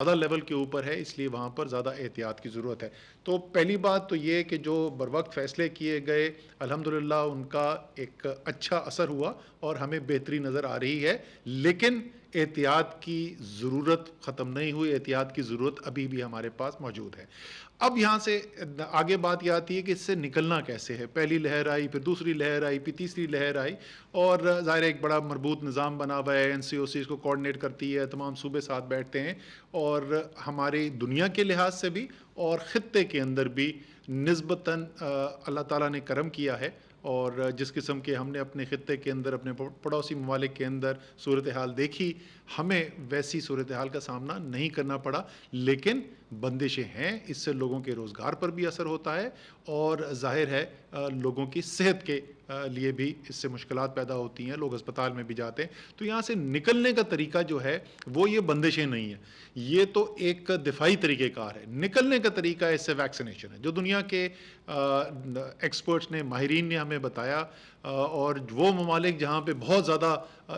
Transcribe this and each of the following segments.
زیادہ لیول کے اوپر ہے، اس لیے وہاں پر زیادہ احتیاط کی ضرورت ہے۔ تو پہلی بات تو یہ کہ جو بروقت فیصلے کیے گئے الحمدللہ ان کا ایک اچھا اثر ہوا اور ہمیں بہتری نظر آ رہی ہے، لیکن احتیاط کی ضرورت ختم نہیں ہوئی، احتیاط کی ضرورت ابھی بھی ہمارے پاس موجود ہے۔ اب یہاں سے آگے بات یہ آتی ہے کہ اس سے نکلنا کیسے ہے۔ پہلی لہر آئی، پھر دوسری لہر آئی، پھر تیسری لہر آئی، اور ظاہر ایک بڑا مربوط نظام بنا ہوا ہے، این سی او سی اس کو کوآرڈینیٹ کرتی ہے، تمام صوبے ساتھ بیٹھتے ہیں، اور ہماری دنیا کے لحاظ سے بھی اور خطے کے اندر بھی نسبتاً اللہ تعالیٰ نے کرم کیا ہے، اور جس قسم کے ہم نے اپنے خطے کے اندر، اپنے پڑوسی ممالک کے اندر صورتحال دیکھی، ہمیں ویسی صورتحال کا سامنا نہیں کرنا پڑا، لیکن بندشیں ہیں، اس سے لوگوں کے روزگار پر بھی اثر ہوتا ہے، اور ظاہر ہے لوگوں کی صحت کے لیے بھی اس سے مشکلات پیدا ہوتی ہیں، لوگ اسپتال میں بھی جاتے ہیں۔ تو یہاں سے نکلنے کا طریقہ جو ہے وہ یہ بندشیں نہیں ہیں، یہ تو ایک دفاعی طریقہ کار ہے۔ نکلنے کا طریقہ اس سے ویکسینیشن ہے، جو دنیا کے ایکسپرٹس نے، ماہرین نے ہمیں بتایا، اور وہ ممالک جہاں پہ بہت زیادہ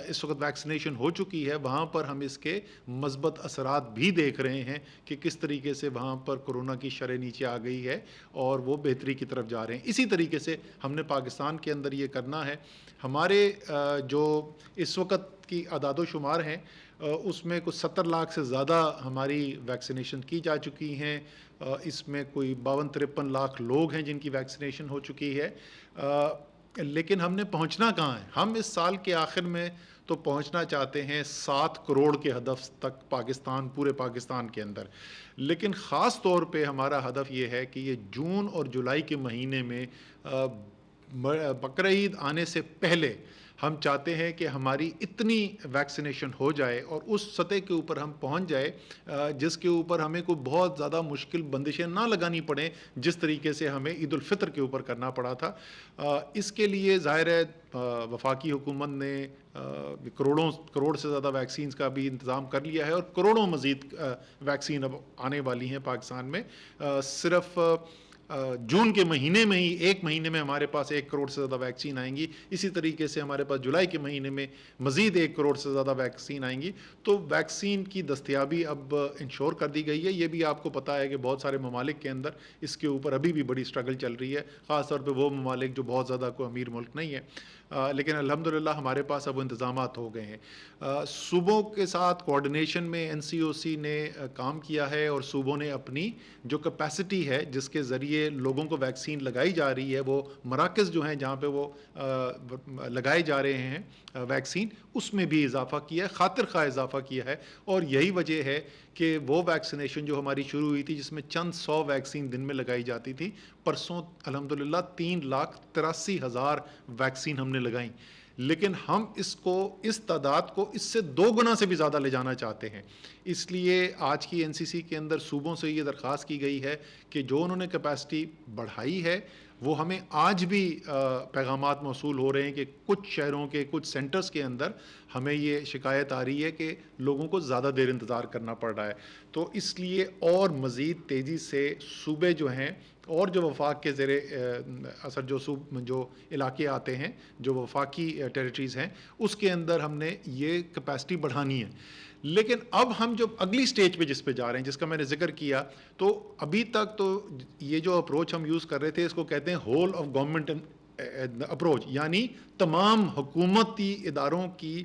اس وقت ویکسینیشن ہو چکی ہے، وہاں پر ہم اس کے مثبت اثرات بھی دیکھ رہے ہیں کہ کس طریقے سے وہاں پر کورونا کی شرح نیچے آ گئی ہے اور وہ بہتری کی طرف جا رہے ہیں۔ اسی طریقے سے ہم نے پاکستان کے اندر یہ کرنا ہے۔ ہمارے جو اس وقت کی اعداد و شمار ہیں، اس میں کچھ 70 لاکھ سے زیادہ ہماری ویکسینیشن کی جا چکی ہیں، اس میں کوئی 52-53 لاکھ لوگ ہیں جن کی ویکسینیشن ہو چکی ہے، لیکن ہم نے پہنچنا کہاں ہے؟ ہم اس سال کے آخر میں تو پہنچنا چاہتے ہیں 7 کروڑ کے ہدف تک پاکستان، پورے پاکستان کے اندر، لیکن خاص طور پہ ہمارا ہدف یہ ہے کہ یہ جون اور جولائی کے مہینے میں بقرعید آنے سے پہلے ہم چاہتے ہیں کہ ہماری اتنی ویکسینیشن ہو جائے اور اس سطح کے اوپر ہم پہنچ جائے جس کے اوپر ہمیں کوئی بہت زیادہ مشکل بندشیں نہ لگانی پڑیں، جس طریقے سے ہمیں عید الفطر کے اوپر کرنا پڑا تھا۔ اس کے لیے ظاہر ہے وفاقی حکومت نے کروڑ سے زیادہ ویکسینز کا بھی انتظام کر لیا ہے، اور کروڑوں مزید ویکسین اب آنے والی ہیں پاکستان میں۔ صرف جون کے مہینے میں ہی، ایک مہینے میں ہمارے پاس 1 کروڑ سے زیادہ ویکسین آئیں گی، اسی طریقے سے ہمارے پاس جولائی کے مہینے میں مزید 1 کروڑ سے زیادہ ویکسین آئیں گی۔ تو ویکسین کی دستیابی اب انشور کر دی گئی ہے۔ یہ بھی آپ کو پتہ ہے کہ بہت سارے ممالک کے اندر اس کے اوپر ابھی بھی بڑی سٹرگل چل رہی ہے، خاص طور پہ وہ ممالک جو بہت زیادہ کوئی امیر ملک نہیں ہے، لیکن الحمدللہ ہمارے پاس اب انتظامات ہو گئے ہیں۔ صوبوں کے ساتھ کوآرڈینیشن میں این سی او سی نے کام کیا ہے، اور صوبوں نے اپنی جو کیپیسٹی ہے جس کے ذریعے لوگوں کو ویکسین لگائی جا رہی ہے، وہ مراکز جو ہیں جہاں پہ وہ لگائے جا رہے ہیں ویکسین، اس میں بھی اضافہ کیا ہے، خاطر خواہ اضافہ کیا ہے، اور یہی وجہ ہے کہ وہ ویکسینیشن جو ہماری شروع ہوئی تھی جس میں چند 100 ویکسین دن میں لگائی جاتی تھی، پرسوں الحمدللہ 3,83,000 ویکسین ہم نے لگائیں، لیکن ہم اس تعداد کو اس سے 2 گنا سے بھی زیادہ لے جانا چاہتے ہیں۔ اس لیے آج کی این سی سی کے اندر صوبوں سے یہ درخواست کی گئی ہے کہ جو انہوں نے کیپیسٹی بڑھائی ہے، وہ ہمیں آج بھی پیغامات موصول ہو رہے ہیں کہ کچھ شہروں کے کچھ سینٹرز کے اندر ہمیں یہ شکایت آ رہی ہے کہ لوگوں کو زیادہ دیر انتظار کرنا پڑ رہا ہے۔ تو اس لیے اور مزید تیزی سے صوبے جو ہیں اور جو وفاق کے زیر اثر جو علاقے آتے ہیں، جو وفاقی ٹیریٹریز ہیں، اس کے اندر ہم نے یہ کیپیسٹی بڑھانی ہے۔ لیکن اب ہم جو اگلی سٹیج پہ جس پہ جا رہے ہیں، جس کا میں نے ذکر کیا، تو ابھی تک تو یہ جو اپروچ ہم یوز کر رہے تھے، اس کو کہتے ہیں ہول آف گورنمنٹ اپروچ، یعنی تمام حکومتی اداروں کی،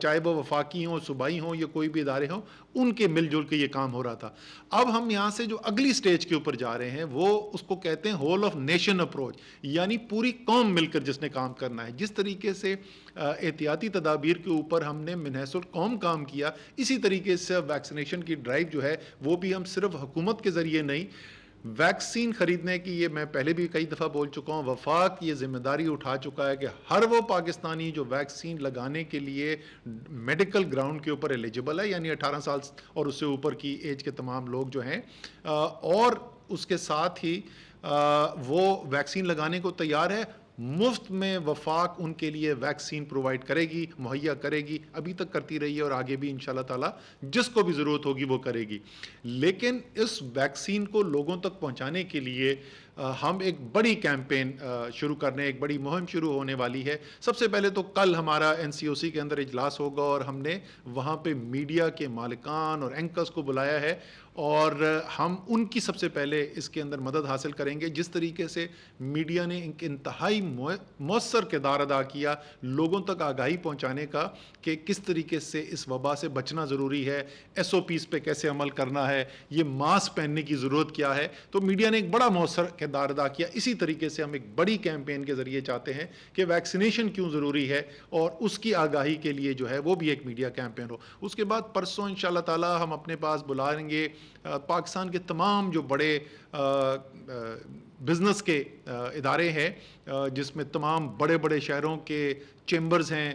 چاہے وہ وفاقی ہوں، صوبائی ہوں، یا کوئی بھی ادارے ہوں، ان کے مل جل کے یہ کام ہو رہا تھا۔ اب ہم یہاں سے جو اگلی سٹیج کے اوپر جا رہے ہیں، وہ اس کو کہتے ہیں ہول آف نیشن اپروچ، یعنی پوری قوم مل کر جس نے کام کرنا ہے۔ جس طریقے سے احتیاطی تدابیر کے اوپر ہم نے من حیث القوم کام کیا، اسی طریقے سے ویکسینیشن کی ڈرائیو جو ہے وہ بھی ہم صرف حکومت کے ذریعے نہیں، ویکسین خریدنے کی، یہ میں پہلے بھی کئی دفعہ بول چکا ہوں، وفاق یہ ذمہ داری اٹھا چکا ہے کہ ہر وہ پاکستانی جو ویکسین لگانے کے لیے میڈیکل گراؤنڈ کے اوپر ایلیجبل ہے، یعنی 18 سال اور اس سے اوپر کی ایج کے تمام لوگ جو ہیں، اور اس کے ساتھ ہی وہ ویکسین لگانے کو تیار ہے، مفت میں وفاق ان کے لیے ویکسین پرووائڈ کرے گی، مہیا کرے گی، ابھی تک کرتی رہی ہے، اور آگے بھی انشاءاللہ تعالیٰ جس کو بھی ضرورت ہوگی وہ کرے گی۔ لیکن اس ویکسین کو لوگوں تک پہنچانے کے لیے ہم ایک بڑی کیمپین شروع کرنے، ایک بڑی مہم شروع ہونے والی ہے۔ سب سے پہلے تو کل ہمارا NCOC کے اندر اجلاس ہوگا اور ہم نے وہاں پہ میڈیا کے مالکان اور اینکرز کو بلایا ہے، اور ہم ان کی سب سے پہلے اس کے اندر مدد حاصل کریں گے۔ جس طریقے سے میڈیا نے ایک انتہائی مؤثر کردار ادا کیا لوگوں تک آگاہی پہنچانے کا کہ کس طریقے سے اس وبا سے بچنا ضروری ہے، SOPs پہ کیسے عمل کرنا ہے، یہ ماسک پہننے کی ضرورت کیا ہے، تو میڈیا نے ایک بڑا مؤثر کردار ادا کیا۔ اسی طریقے سے ہم ایک بڑی کیمپین کے ذریعے چاہتے ہیں کہ ویکسینیشن کیوں ضروری ہے اور اس کی آگاہی کے لیے جو ہے وہ بھی ایک میڈیا کیمپین ہو۔ اس کے بعد پرسوں انشاءاللہ تعالی ہم اپنے پاس بلائیں گے پاکستان کے تمام جو بڑے بزنس کے ادارے ہیں، جس میں تمام بڑے بڑے شہروں کے چیمبرز ہیں،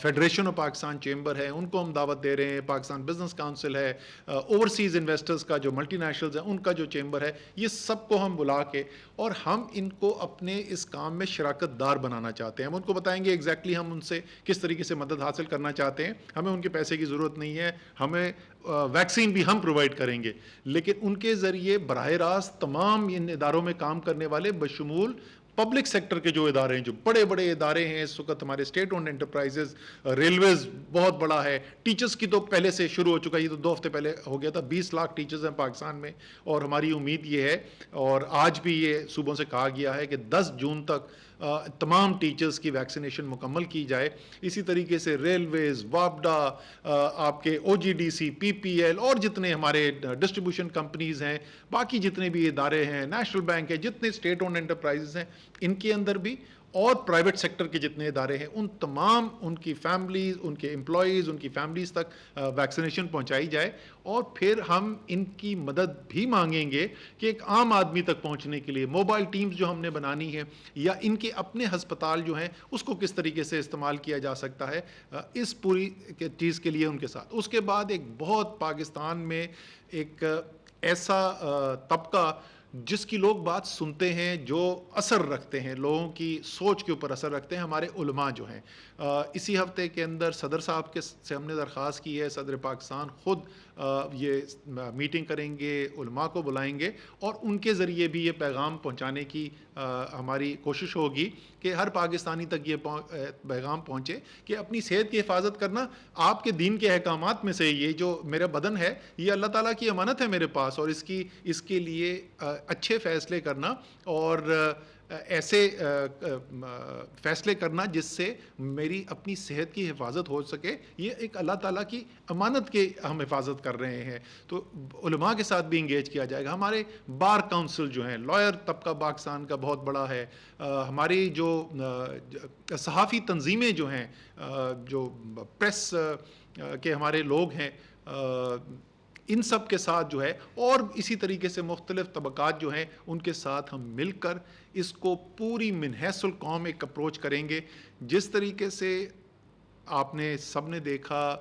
فیڈریشن آف پاکستان چیمبر ہے، ان کو ہم دعوت دے رہے ہیں، پاکستان بزنس کاؤنسل ہے، اوورسیز انویسٹرز کا جو ملٹی نیشنلز ہیں ان کا جو چیمبر ہے، یہ سب کو ہم بلا کے اور ہم ان کو اپنے اس کام میں شراکت دار بنانا چاہتے ہیں۔ ہم ان کو بتائیں گے ایگزیکٹلی ہم ان سے کس طریقے سے مدد حاصل کرنا چاہتے ہیں۔ ہمیں ان کے پیسے کی ضرورت نہیں ہے، ہمیں ویکسین بھی ہم پرووائڈ کریں گے، لیکن ان کے ذریعے براہ راست تمام ان اداروں میں کام کرنے والے بشمول پبلک سیکٹر کے جو ادارے ہیں، جو بڑے بڑے ادارے ہیں اس وقت ہمارے اسٹیٹ اونڈ انٹرپرائزز، ریلویز بہت بڑا ہے، ٹیچرز کی تو پہلے سے شروع ہو چکا ہے، یہ تو 2 ہفتے پہلے ہو گیا تھا، 20 لاکھ ٹیچرز ہیں پاکستان میں، اور ہماری امید یہ ہے اور آج بھی یہ صوبوں سے کہا گیا ہے کہ 10 جون تک تمام ٹیچرز کی ویکسینیشن مکمل کی جائے۔ اسی طریقے سے ریلویز، وابڈا، آپ کے OGDC، PPL اور جتنے ہمارے ڈسٹریبیوشن کمپنیز ہیں، باقی جتنے بھی ادارے ہیں، نیشنل بینک ہے، جتنے اسٹیٹ اونڈ انٹرپرائزز ہیں، ان کے اندر بھی، اور پرائیویٹ سیکٹر کے جتنے ادارے ہیں، ان تمام ان کی فیملیز، ان کے امپلائیز، ان کی فیملیز تک ویکسینیشن پہنچائی جائے، اور پھر ہم ان کی مدد بھی مانگیں گے کہ ایک عام آدمی تک پہنچنے کے لیے موبائل ٹیمز جو ہم نے بنانی ہے، یا ان کے اپنے ہسپتال جو ہیں اس کو کس طریقے سے استعمال کیا جا سکتا ہے، اس پوری چیز کے لیے ان کے ساتھ۔ اس کے بعد ایک بہت پاکستان میں ایک ایسا طبقہ جس کی لوگ بات سنتے ہیں، جو اثر رکھتے ہیں، لوگوں کی سوچ کے اوپر اثر رکھتے ہیں، ہمارے علماء جو ہیں۔ اسی ہفتے کے اندر صدر صاحب سے ہم نے درخواست کی ہے، صدر پاکستان خود یہ میٹنگ کریں گے، علماء کو بلائیں گے، اور ان کے ذریعے بھی یہ پیغام پہنچانے کی ہماری کوشش ہوگی کہ ہر پاکستانی تک یہ پیغام پہنچے کہ اپنی صحت کی حفاظت کرنا آپ کے دین کے احکامات میں سے، یہ جو میرا بدن ہے یہ اللہ تعالیٰ کی امانت ہے میرے پاس، اور اس کے لیے اچھے فیصلے کرنا اور ایسے فیصلے کرنا جس سے میری اپنی صحت کی حفاظت ہو سکے، یہ ایک اللہ تعالیٰ کی امانت کے ہم حفاظت کر رہے ہیں۔ تو علماء کے ساتھ بھی انگیج کیا جائے گا۔ ہمارے بار کونسل جو ہیں، لائر طبقہ پاکستان کا بہت بڑا ہے، ہماری جو صحافی تنظیمیں جو ہیں، جو پریس کے ہمارے لوگ ہیں، ان سب کے ساتھ جو ہے، اور اسی طریقے سے مختلف طبقات جو ہیں ان کے ساتھ ہم مل کر اس کو پوری من حیث القوم ایک اپروچ کریں گے۔ جس طریقے سے آپ نے سب نے دیکھا،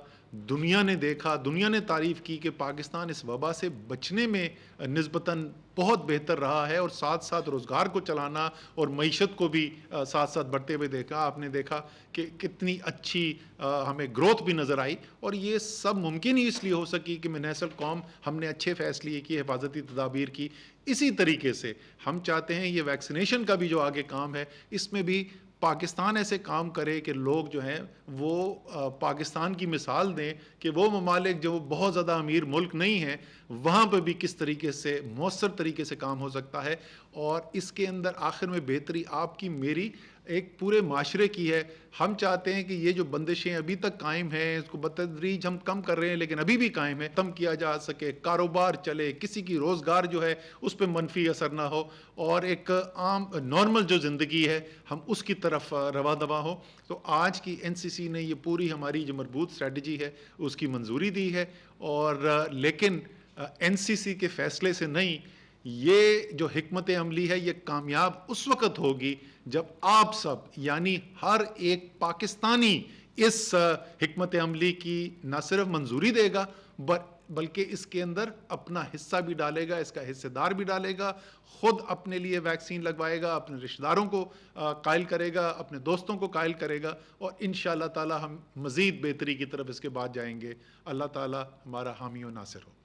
دنیا نے دیکھا، دنیا نے تعریف کی کہ پاکستان اس وبا سے بچنے میں نسبتاً بہت بہتر رہا ہے، اور ساتھ ساتھ روزگار کو چلانا اور معیشت کو بھی ساتھ ساتھ بڑھتے ہوئے دیکھا۔ آپ نے دیکھا کہ کتنی اچھی ہمیں گروتھ بھی نظر آئی، اور یہ سب ممکن ہی اس لیے ہو سکی کہ من حیث القوم ہم نے اچھے فیصلے کی، حفاظتی تدابیر کی۔ اسی طریقے سے ہم چاہتے ہیں یہ ویکسینیشن کا بھی جو آگے کام ہے، اس میں بھی پاکستان ایسے کام کرے کہ لوگ جو ہیں وہ پاکستان کی مثال دیں کہ وہ ممالک جو بہت زیادہ امیر ملک نہیں ہیں، وہاں پہ بھی کس طریقے سے مؤثر طریقے سے کام ہو سکتا ہے، اور اس کے اندر آخر میں بہتری آپ کی، میری، ایک پورے معاشرے کی ہے۔ ہم چاہتے ہیں کہ یہ جو بندشیں ابھی تک قائم ہیں، اس کو بتدریج ہم کم کر رہے ہیں لیکن ابھی بھی قائم ہے، ختم کیا جا سکے، کاروبار چلے، کسی کی روزگار جو ہے اس پہ منفی اثر نہ ہو، اور ایک عام نارمل جو زندگی ہے ہم اس کی طرف رواں دواں ہو۔ تو آج کی NCC نے یہ پوری ہماری جو مربوط اسٹریٹجی ہے اس کی منظوری دی ہے، اور لیکن NCC کے فیصلے سے نہیں، یہ جو حکمت عملی ہے یہ کامیاب اس وقت ہوگی جب آپ سب، یعنی ہر ایک پاکستانی اس حکمت عملی کی نہ صرف منظوری دے گا بلکہ اس کے اندر اپنا حصہ بھی ڈالے گا، اس کا حصہ دار بھی ڈالے گا، خود اپنے لیے ویکسین لگوائے گا، اپنے رشتہ داروں کو قائل کرے گا، اپنے دوستوں کو قائل کرے گا، اور انشاءاللہ تعالی ہم مزید بہتری کی طرف اس کے بعد جائیں گے۔ اللہ تعالی ہمارا حامی و ناصر ہو۔